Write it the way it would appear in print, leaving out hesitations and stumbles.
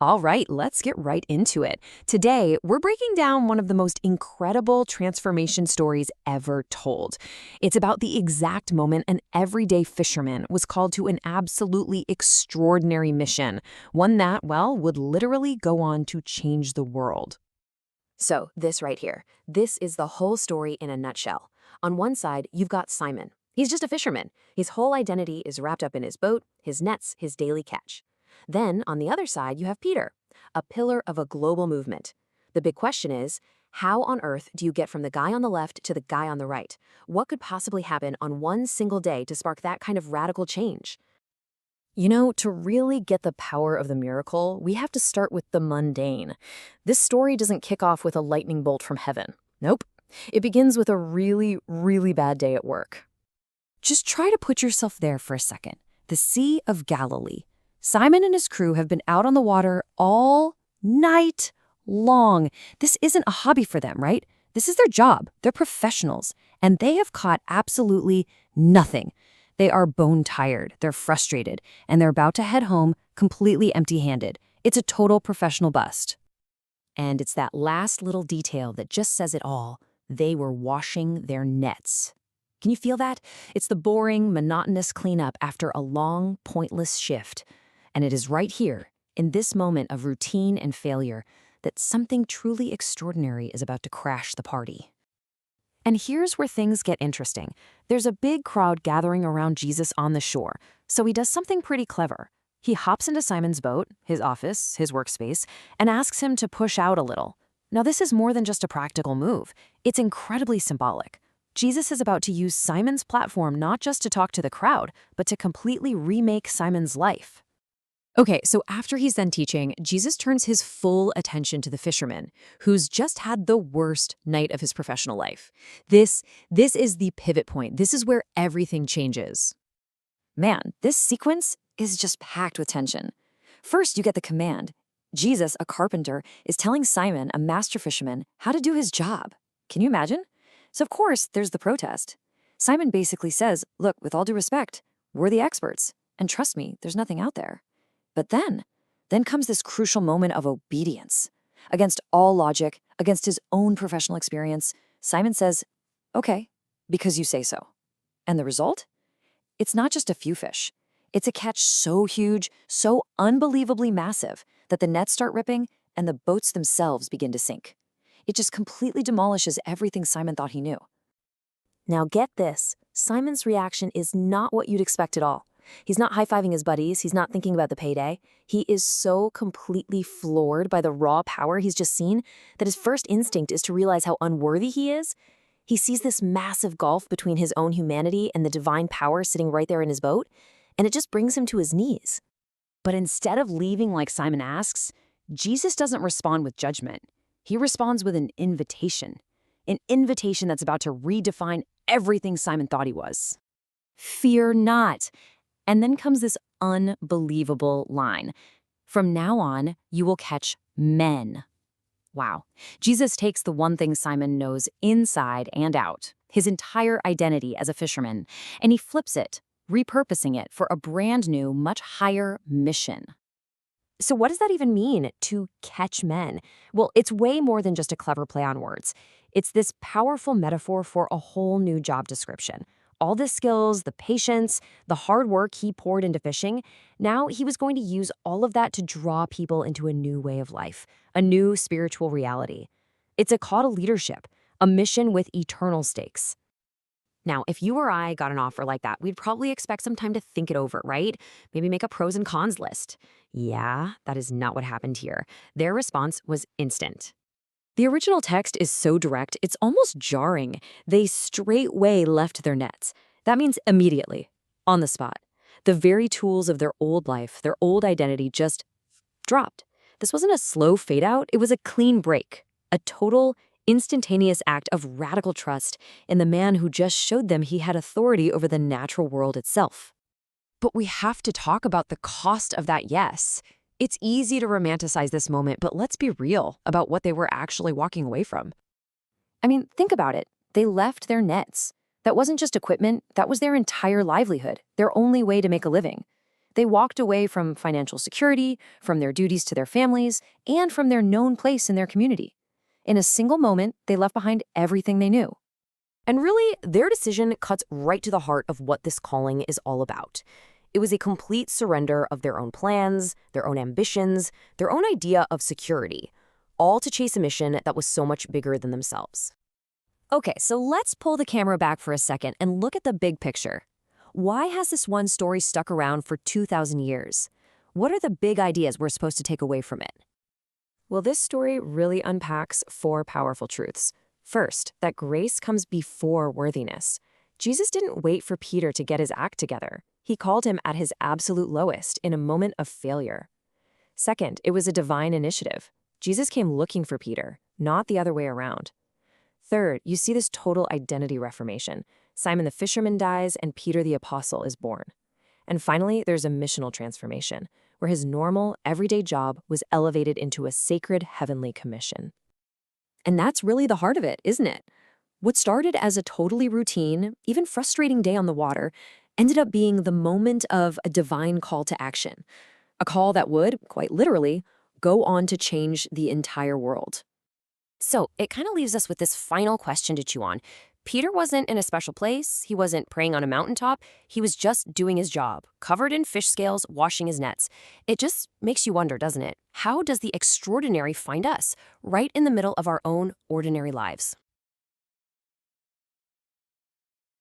All right, let's get right into it. Today, we're breaking down one of the most incredible transformation stories ever told. It's about the exact moment an everyday fisherman was called to an absolutely extraordinary mission, one that, well, would literally go on to change the world. So, this right here, this is the whole story in a nutshell. On one side, you've got Simon. He's just a fisherman. His whole identity is wrapped up in his boat, his nets, his daily catch. Then, on the other side, you have Peter, a pillar of a global movement. The big question is, how on earth do you get from the guy on the left to the guy on the right? What could possibly happen on one single day to spark that kind of radical change? To really get the power of the miracle, we have to start with the mundane. This story doesn't kick off with a lightning bolt from heaven. Nope. It begins with a really, really bad day at work. Just try to put yourself there for a second. The Sea of Galilee. Simon and his crew have been out on the water all night long. This isn't a hobby for them, right? This is their job. They're professionals, and they have caught absolutely nothing. They are bone tired, they're frustrated, and they're about to head home completely empty-handed. It's a total professional bust. And it's that last little detail that just says it all. They were washing their nets. Can you feel that? It's the boring, monotonous cleanup after a long, pointless shift. And it is right here, in this moment of routine and failure, that something truly extraordinary is about to crash the party. And here's where things get interesting. There's a big crowd gathering around Jesus on the shore, so he does something pretty clever. He hops into Simon's boat, his office, his workspace, and asks him to push out a little. Now, this is more than just a practical move. It's incredibly symbolic. Jesus is about to use Simon's platform not just to talk to the crowd, but to completely remake Simon's life. Okay, so after he's done teaching, Jesus turns his full attention to the fisherman, who's just had the worst night of his professional life. This is the pivot point. This is where everything changes. Man, this sequence is just packed with tension. First, you get the command. Jesus, a carpenter, is telling Simon, a master fisherman, how to do his job. Can you imagine? So of course, there's the protest. Simon basically says, look, with all due respect, we're the experts, and trust me, there's nothing out there. But then comes this crucial moment of obedience. Against all logic, against his own professional experience, Simon says, okay, because you say so. And the result? It's not just a few fish. It's a catch so huge, so unbelievably massive, that the nets start ripping and the boats themselves begin to sink. It just completely demolishes everything Simon thought he knew. Now get this, Simon's reaction is not what you'd expect at all. He's not high-fiving his buddies. He's not thinking about the payday. He is so completely floored by the raw power he's just seen that his first instinct is to realize how unworthy he is. He sees this massive gulf between his own humanity and the divine power sitting right there in his boat, and it just brings him to his knees. But instead of leaving like Simon asks, Jesus doesn't respond with judgment. He responds with an invitation that's about to redefine everything Simon thought he was. Fear not. And then comes this unbelievable line. From now on, you will catch men. Wow. Jesus takes the one thing Simon knows inside and out, his entire identity as a fisherman, and he flips it, repurposing it for a brand new, much higher mission. So what does that even mean, to catch men? Well, it's way more than just a clever play on words. It's this powerful metaphor for a whole new job description. All the skills, the patience, the hard work he poured into fishing, now he was going to use all of that to draw people into a new way of life, a new spiritual reality. It's a call to leadership, a mission with eternal stakes. Now, if you or I got an offer like that, we'd probably expect some time to think it over, right? Maybe make a pros and cons list. Yeah, that is not what happened here. Their response was instant. The original text is so direct, it's almost jarring. They straightway left their nets. That means immediately, on the spot. The very tools of their old life, their old identity just dropped. This wasn't a slow fade out, it was a clean break. A total, instantaneous act of radical trust in the man who just showed them he had authority over the natural world itself. But we have to talk about the cost of that yes. It's easy to romanticize this moment, but let's be real about what they were actually walking away from. I mean, think about it. They left their nets. That wasn't just equipment, that was their entire livelihood, their only way to make a living. They walked away from financial security, from their duties to their families, and from their known place in their community. In a single moment, they left behind everything they knew. And really, their decision cuts right to the heart of what this calling is all about. It was a complete surrender of their own plans, their own ambitions, their own idea of security, all to chase a mission that was so much bigger than themselves. Okay, so let's pull the camera back for a second and look at the big picture. Why has this one story stuck around for 2,000 years? What are the big ideas we're supposed to take away from it? Well, this story really unpacks 4 powerful truths. First, that grace comes before worthiness. Jesus didn't wait for Peter to get his act together. He called him at his absolute lowest in a moment of failure. Second, it was a divine initiative. Jesus came looking for Peter, not the other way around. Third, you see this total identity reformation. Simon the fisherman dies and Peter the apostle is born. And finally, there's a missional transformation, where his normal, everyday job was elevated into a sacred heavenly commission. And that's really the heart of it, isn't it? What started as a totally routine, even frustrating day on the water, ended up being the moment of a divine call to action. A call that would, quite literally, go on to change the entire world. So it kind of leaves us with this final question to chew on. Peter wasn't in a special place. He wasn't praying on a mountaintop. He was just doing his job, covered in fish scales, washing his nets. It just makes you wonder, doesn't it? How does the extraordinary find us, right in the middle of our own ordinary lives?